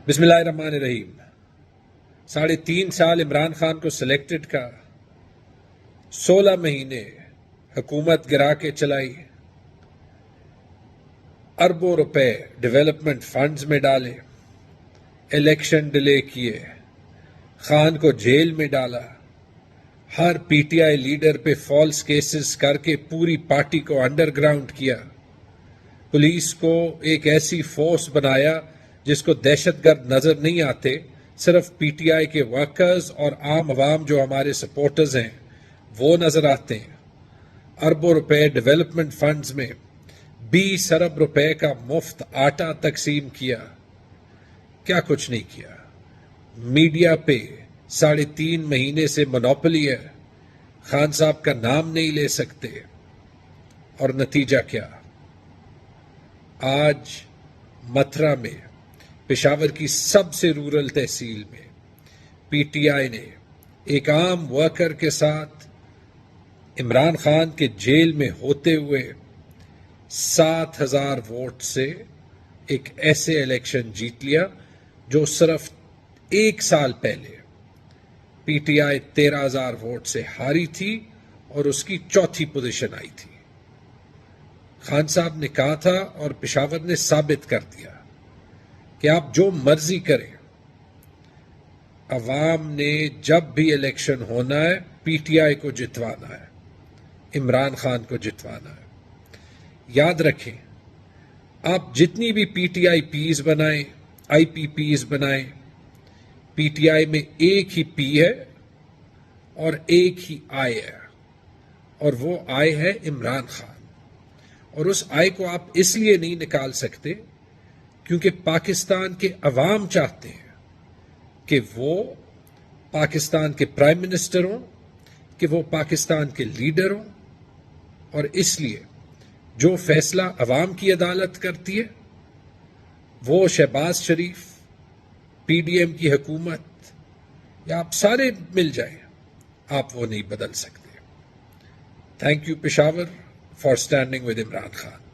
بسم اللہ الرحمن الرحیم۔ 3.5 سال عمران خان کو سلیکٹڈ کا، 16 مہینے حکومت گرا کے چلائی، اربوں روپے ڈیولپمنٹ فنڈز میں ڈالے، الیکشن ڈیلے کیے، خان کو جیل میں ڈالا، ہر پی ٹی آئی لیڈر پہ فالس کیسز کر کے پوری پارٹی کو انڈر گراؤنڈ کیا، پولیس کو ایک ایسی فورس بنایا جس کو دہشت گرد نظر نہیں آتے، صرف پی ٹی آئی کے ورکرز اور عام عوام جو ہمارے سپورٹرز ہیں وہ نظر آتے ہیں۔ اربوں روپے ڈیولپمنٹ فنڈز میں 20 ارب روپے کا مفت آٹا تقسیم کیا، کیا کچھ نہیں کیا۔ میڈیا پہ 3.5 مہینے سے مونوپلی ہے، خان صاحب کا نام نہیں لے سکتے، اور نتیجہ کیا؟ آج متھرا میں، پشاور کی سب سے رورل تحصیل میں، پی ٹی آئی نے ایک عام ورکر کے ساتھ عمران خان کے جیل میں ہوتے ہوئے 7,000 ووٹ سے ایک ایسے الیکشن جیت لیا جو صرف 1 سال پہلے پی ٹی آئی 13,000 ووٹ سے ہاری تھی اور اس کی 4تھی پوزیشن آئی تھی۔ خان صاحب نے کہا تھا اور پشاور نے ثابت کر دیا کہ آپ جو مرضی کریں، عوام نے جب بھی الیکشن ہونا ہے پی ٹی آئی کو جتوانا ہے، عمران خان کو جتوانا ہے۔ یاد رکھیں، آپ جتنی بھی پی ٹی آئی پیز بنائیں، آئی پی پیز بنائیں، پی ٹی آئی میں ایک ہی پی ہے اور ایک ہی آئی ہے، اور وہ آئی ہے عمران خان۔ اور اس آئی کو آپ اس لیے نہیں نکال سکتے کیونکہ پاکستان کے عوام چاہتے ہیں کہ وہ پاکستان کے پرائم منسٹر ہوں، کہ وہ پاکستان کے لیڈر ہوں، اور اس لیے جو فیصلہ عوام کی عدالت کرتی ہے وہ شہباز شریف، پی ڈی ایم کی حکومت یا آپ سارے مل جائیں، آپ وہ نہیں بدل سکتے۔ Thank you Peshawar for standing with Imran Khan.